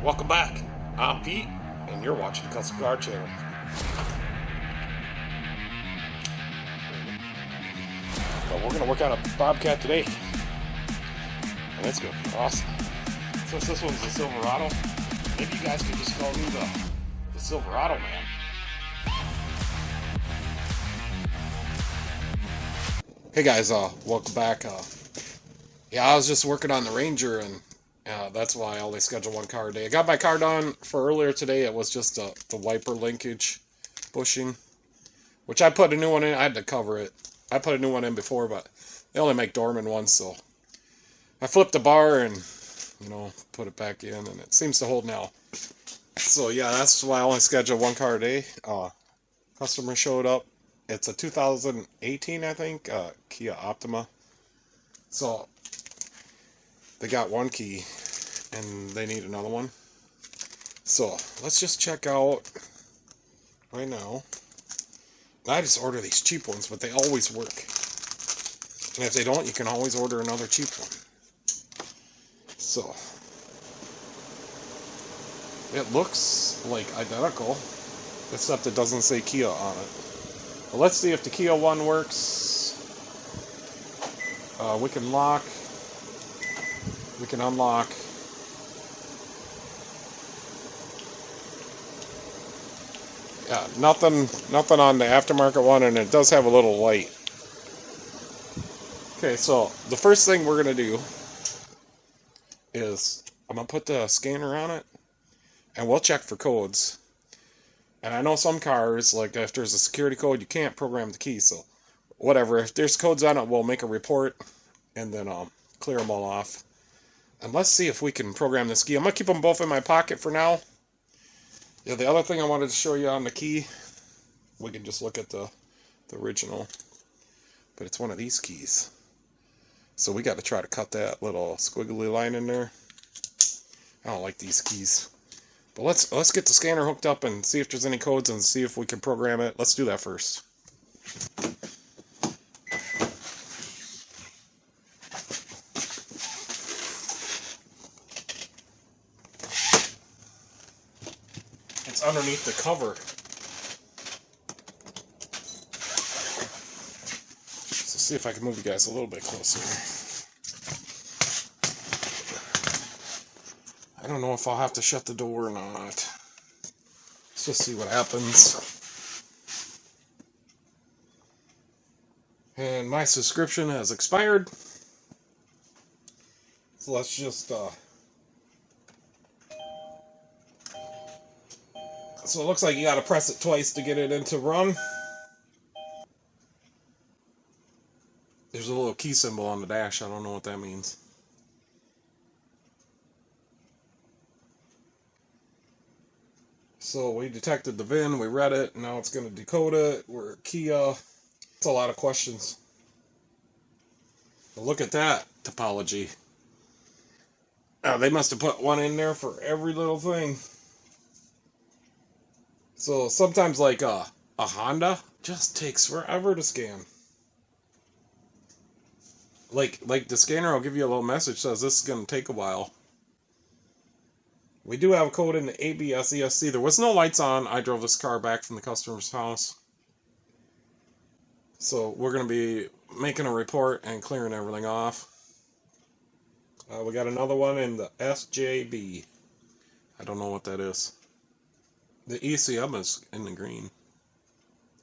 Welcome back. I'm Pete, and you're watching the Custom Car Channel. But we're going to work on a Bobcat today, and it's going to be awesome. Since this one's a Silverado, maybe you guys could just call me the Silverado Man. Hey guys, welcome back. Yeah, I was just working on the Ranger, and that's why I only schedule one car a day. I got my car done for earlier today. It was just the wiper linkage bushing, which I put a new one in. I had to cover it. I put a new one in before, but they only make Dorman ones, so I flipped the bar and, put it back in, and it seems to hold now. So yeah, that's why I only schedule one car a day. Customer showed up. It's a 2018, I think, Kia Optima. So they got one key, and they need another one. So let's just check out right now. I just order these cheap ones, but they always work. And if they don't, you can always order another cheap one. So it looks like identical, except it doesn't say Kia on it. But let's see if the Kia one works. We can lock. We can unlock. Yeah, nothing on the aftermarket one, and it does have a little light. Okay, so the first thing we're gonna do is I'm gonna put the scanner on it, and we'll check for codes. And I know some cars, like if there's a security code, you can't program the key, so whatever. If there's codes on it, we'll make a report, and then clear them all off. And let's see if we can program this key. I'm going to keep them both in my pocket for now. Yeah, the other thing I wanted to show you on the key, we can just look at the original. But it's one of these keys. So we got to try to cut that little squiggly line in there. I don't like these keys. But let's get the scanner hooked up and see if there's any codes and see if we can program it. Let's do that first. It's underneath the cover. So see if I can move you guys a little bit closer. I don't know if I'll have to shut the door or not. Let's just see what happens. And my subscription has expired. So let's just so it looks like you gotta press it twice to get it into run. There's a little key symbol on the dash. I don't know what that means. So we detected the VIN, we read it, now it's going to decode it. We're Kia. It's a lot of questions. But look at that topology. They must have put one in there for every little thing. So sometimes like a Honda just takes forever to scan. Like the scanner will give you a little message that says this is going to take a while. We do have a code in the ABS ESC. There was no lights on. I drove this car back from the customer's house. So we're going to be making a report and clearing everything off. We got another one in the SJB. I don't know what that is. The ECM is in the green.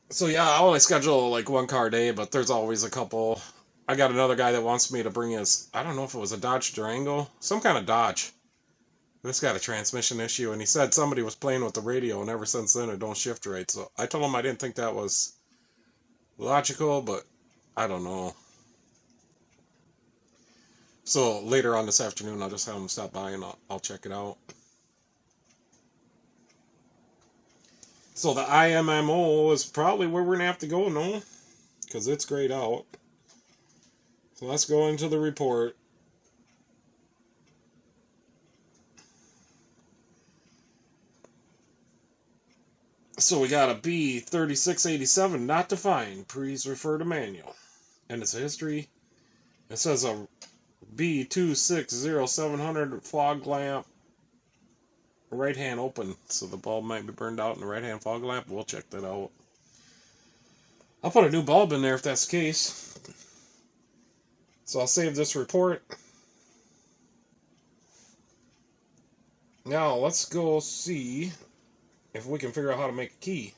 So yeah, I only schedule like one car a day, but there's always a couple. I got another guy that wants me to bring his, I don't know if it was a Dodge Durango. Some kind of Dodge. This got a transmission issue, and he said somebody was playing with the radio, and ever since then it don't shift right. So I told him I didn't think that was logical, but I don't know. So later on this afternoon, I'll just have him stop by and I'll check it out. So the IMMO is probably where we're going to have to go, no? Because it's grayed out. So let's go into the report. So we got a B3687 not defined. Please refer to manual. And it's a history. It says a B260700 fog lamp right hand open, so the bulb might be burned out in the right hand fog lamp. We'll check that out. I'll put a new bulb in there if that's the case. So I'll save this report. Now let's go see if we can figure out how to make a key.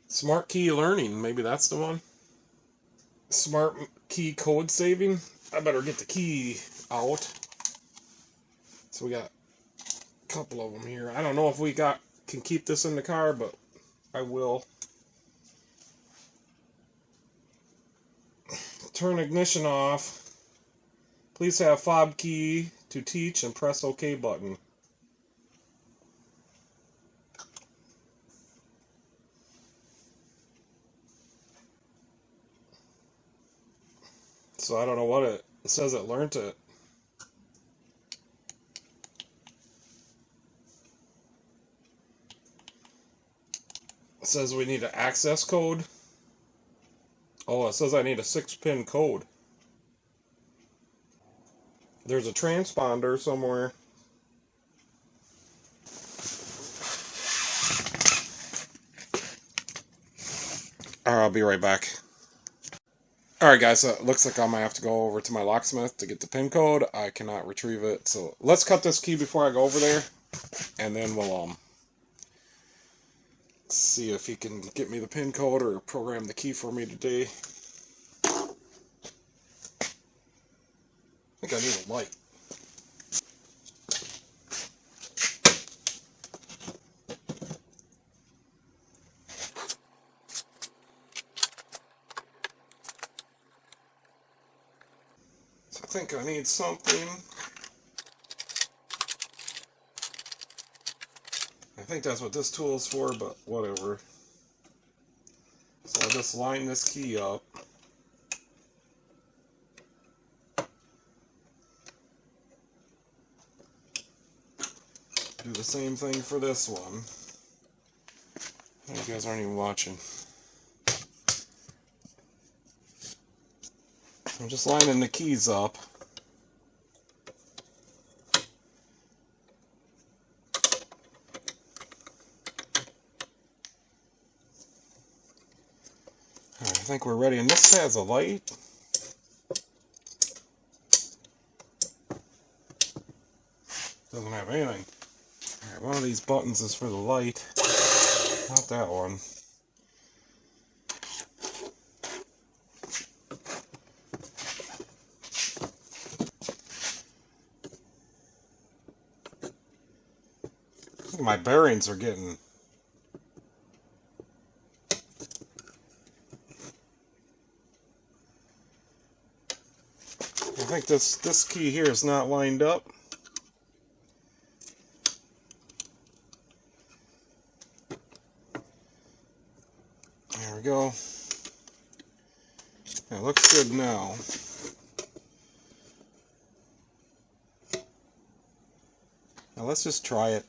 Smart key learning, maybe that's the one. Smart key code saving. I better get the key out. So we got a couple of them here. I don't know if we can keep this in the car, but I will. Turn ignition off. Please have fob key to teach and press OK button. So I don't know what it says. It learned it. It says we need an access code. Oh, it says I need a 6-pin code. There's a transponder somewhere. Alright, I'll be right back. Alright guys, so it looks like I might have to go over to my locksmith to get the pin code. I cannot retrieve it, so let's cut this key before I go over there, and then we'll see if he can get me the pin code or program the key for me today. I think I need a light. So I think I need something. I think that's what this tool is for, but whatever. So I'll just line this key up. Do the same thing for this one. You guys aren't even watching. I'm just lining the keys up. Alright, I think we're ready, and this has a light. Doesn't have anything. Alright, one of these buttons is for the light. Not that one. My bearings are getting... I think this key here is not lined up. There we go. It looks good now. Now let's just try it.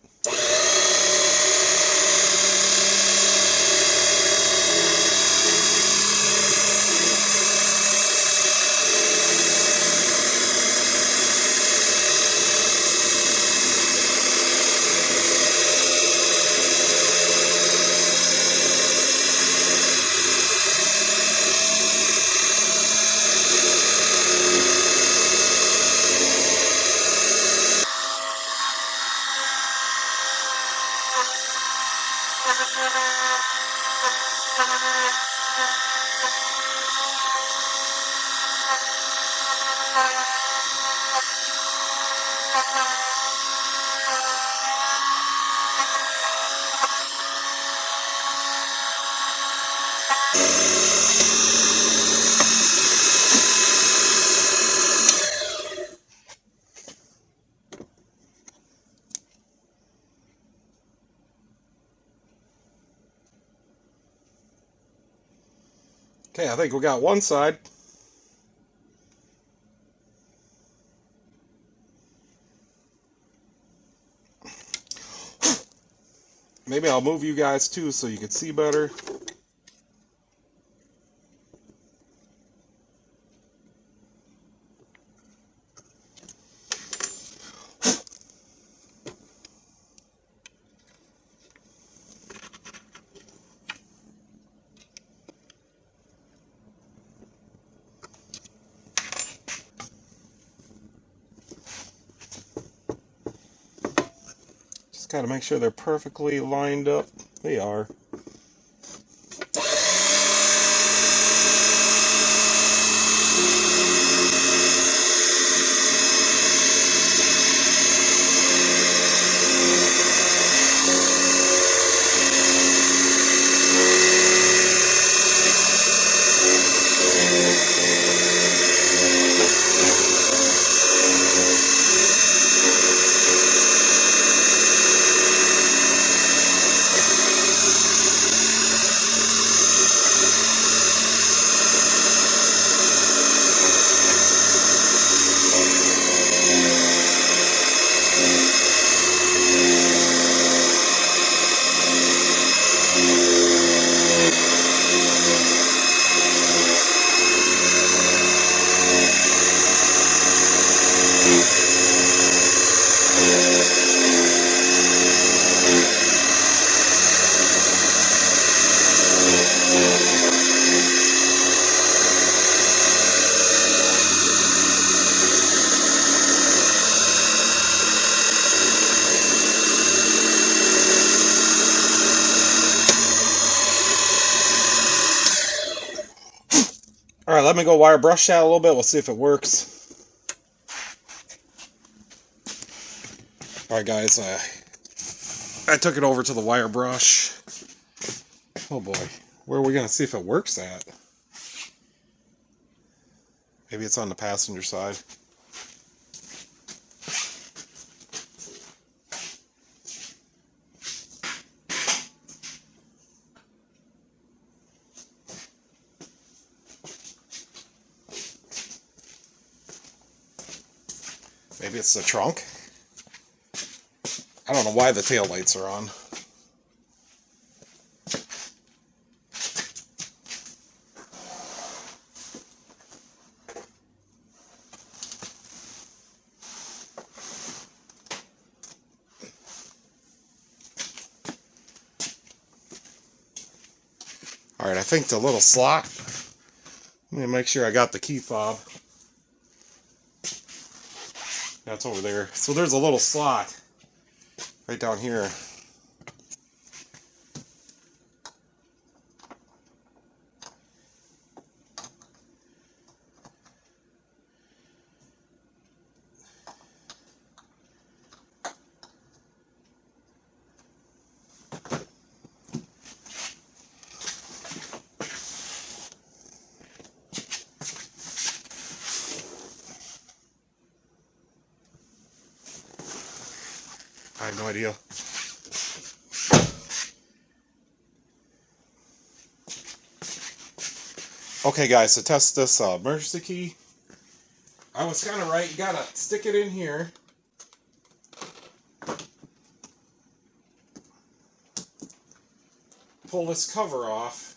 Okay, I think we got one side. Maybe I'll move you guys too so you can see better. Just gotta make sure they're perfectly lined up. They are. Alright, let me go wire brush that a little bit. We'll see if it works. Alright guys, I took it over to the wire brush. Oh boy, where are we going to see if it works at? Maybe it's on the passenger side. Maybe it's the trunk. I don't know why the tail lights are on. Alright, I think the little slot. Let me make sure I got the key fob. That's over there. So there's a little slot right down here. I have no idea. Okay guys, to test this emergency key, I was kind of right. You gotta stick it in here. Pull this cover off.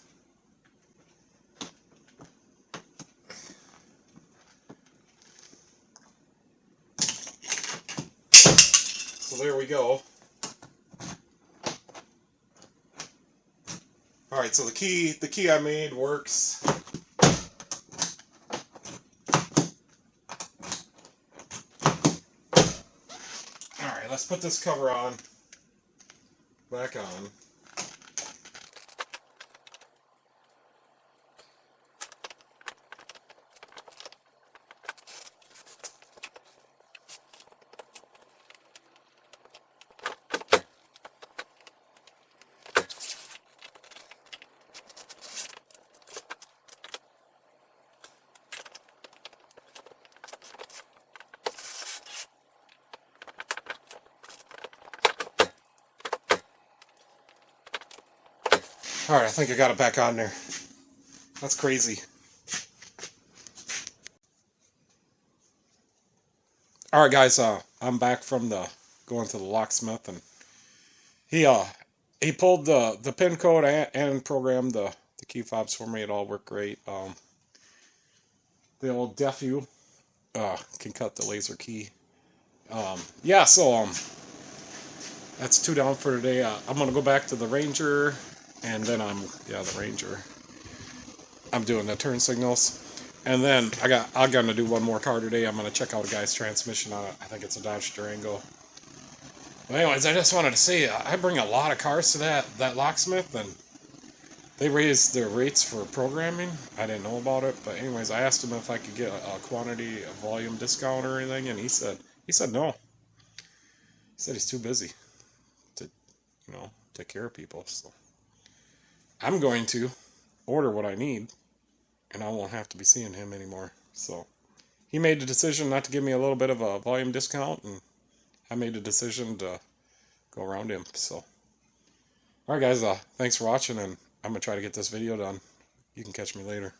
So there we go. Alright, so the key I made works. Alright, let's put this cover on. Back on. Alright, I think I got it back on there. That's crazy. Alright guys, I'm back from going to the locksmith, and he pulled the pin code and programmed the key fobs for me. It all worked great. The old DEFU can cut the laser key. Yeah, so that's 2 down for today. I'm gonna go back to the Ranger. And then the Ranger. I'm doing the turn signals. And then I'm gonna do one more car today. I'm gonna check out a guy's transmission on it. I think it's a Dodge Durango. But anyways, I just wanted to say, I bring a lot of cars to that locksmith, and they raised their rates for programming. I didn't know about it, but anyways, I asked him if I could get a quantity, a volume discount or anything, and he said no. He said he's too busy to, take care of people. So I'm going to order what I need, and I won't have to be seeing him anymore. So he made the decision not to give me a little bit of a volume discount, and I made the decision to go around him. So, alright guys, thanks for watching, and I'm going to try to get this video done. You can catch me later.